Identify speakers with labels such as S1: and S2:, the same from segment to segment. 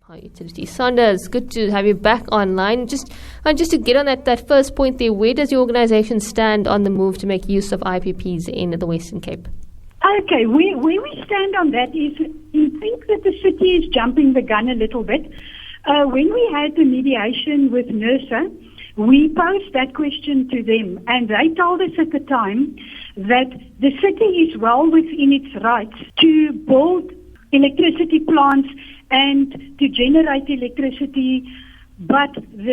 S1: Our utility. Sonda, it's good to have you back online. Just to get on that first point there, where does your organisation stand on the move to make use of IPPs in the Western Cape?
S2: Okay, where we stand on that is we think that the city is jumping the gun a little bit. When we had the mediation with NERSA, we posed that question to them, and they told us at the time that the city is well within its rights to build electricity plants and to generate electricity, but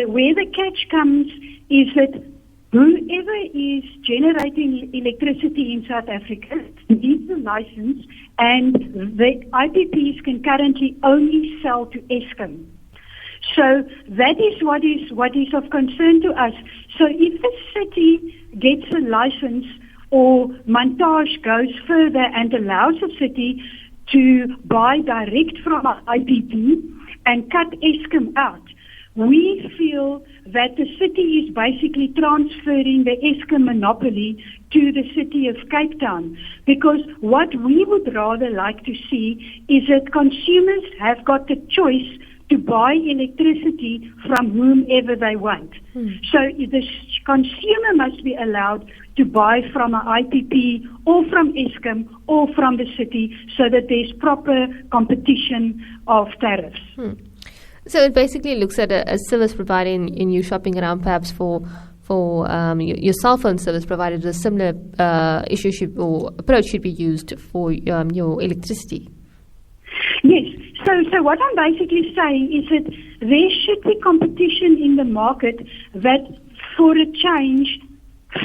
S2: where the catch comes is that whoever is generating electricity in South Africa needs a license, and the IPPs can currently only sell to Eskom. So that is what is of concern to us. So if the city gets a license, or Montage goes further and allows the city to buy direct from an IPP and cut Eskom out, we feel that the city is basically transferring the Eskom monopoly to the city of Cape Town, because what we would rather like to see is that consumers have got the choice to buy electricity from whomever they want. So the consumer must be allowed to buy from an IPP or from Eskom or from the city, so that there's proper competition of tariffs.
S1: So it basically looks at a service provider in you shopping around, perhaps for your cell phone service provider. A similar approach should be used for your electricity.
S2: Yes. So what I'm basically saying is that there should be competition in the market that, for a change,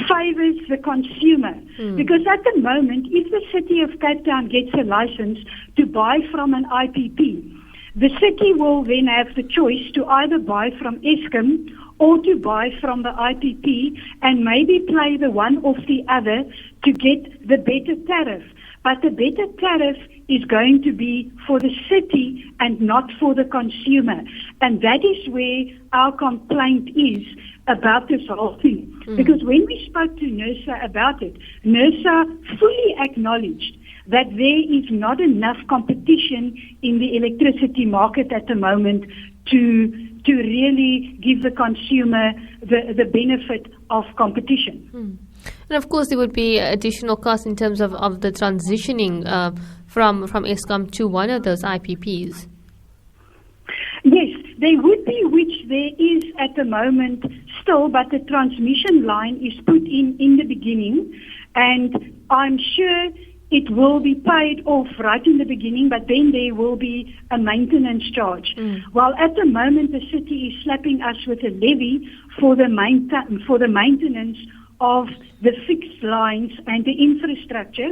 S2: favors the consumer. Because at the moment, if the city of Cape Town gets a license to buy from an IPP, the city will then have the choice to either buy from Eskom or to buy from the IPP, and maybe play the one off the other to get the better tariff. But the better tariff is going to be for the city and not for the consumer. And that is where our complaint is about this whole thing. Because when we spoke to NERSA about it, NERSA fully acknowledged that there is not enough competition in the electricity market at the moment to really give the consumer the benefit of competition.
S1: And of course, there would be additional costs in terms of the transitioning from Eskom to one of those IPPs.
S2: Yes, there would be, which there is at the moment still, but the transmission line is put in the beginning, and I'm sure it will be paid off right in the beginning, but then there will be a maintenance charge. While at the moment the city is slapping us with a levy for the maintenance of the fixed lines and the infrastructure.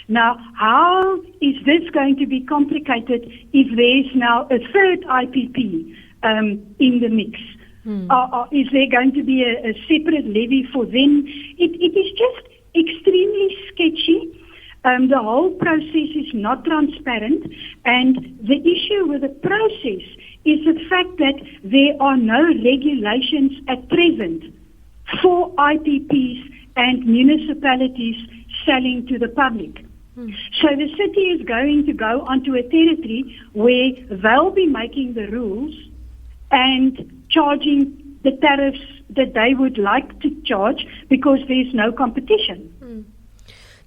S2: Now, how is this going to be complicated if there's now a third IPP in the mix? Is there going to be a separate levy for them? It is just extremely sketchy. The whole process is not transparent, and the issue with the process is the fact that there are no regulations at present for IPPs and municipalities selling to the public. So the city is going to go onto a territory where they'll be making the rules and charging the tariffs that they would like to charge, because there's no competition.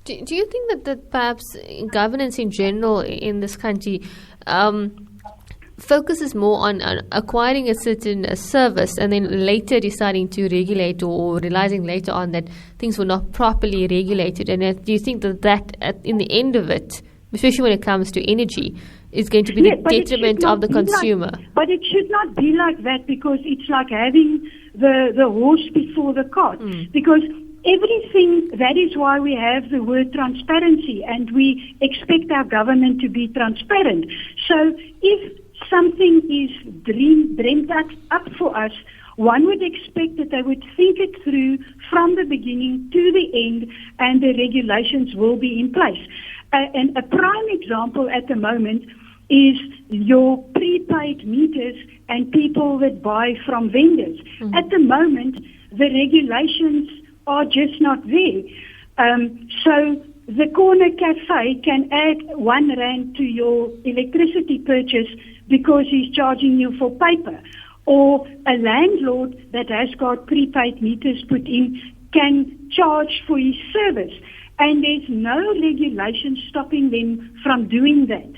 S1: Do you think that perhaps governance in general in this country focuses more on acquiring a certain service and then later deciding to regulate, or realizing later on that things were not properly regulated? And do you think that in the end of it, especially when it comes to energy, is going to be the detriment of the consumer?
S2: But it should not be like that, because it's like having the horse before the cart. Because everything, that is why we have the word transparency, and we expect our government to be transparent. So if something is dreamed up for us, one would expect that they would think it through from the beginning to the end, and the regulations will be in place. And a prime example at the moment is your prepaid meters and people that buy from vendors. At the moment, the regulations are just not there. So the corner cafe can add R1 to your electricity purchase, because he's charging you for paper. Or a landlord that has got prepaid meters put in can charge for his service. And there's no regulation stopping them from doing that.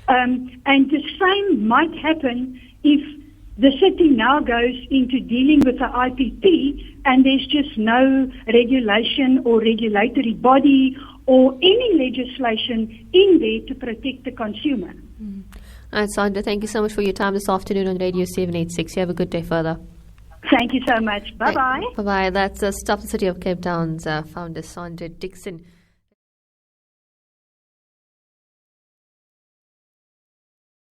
S2: And the same might happen if the city now goes into dealing with the IPP and there's just no regulation or regulatory body or any legislation in there to protect the consumer.
S1: All right, Sandra, thank you so much for your time this afternoon on Radio 786. You have a good day further.
S2: Thank you so much. Bye-bye.
S1: Bye-bye. That's Stop the City of Cape Town's founder, Sandra Dixon.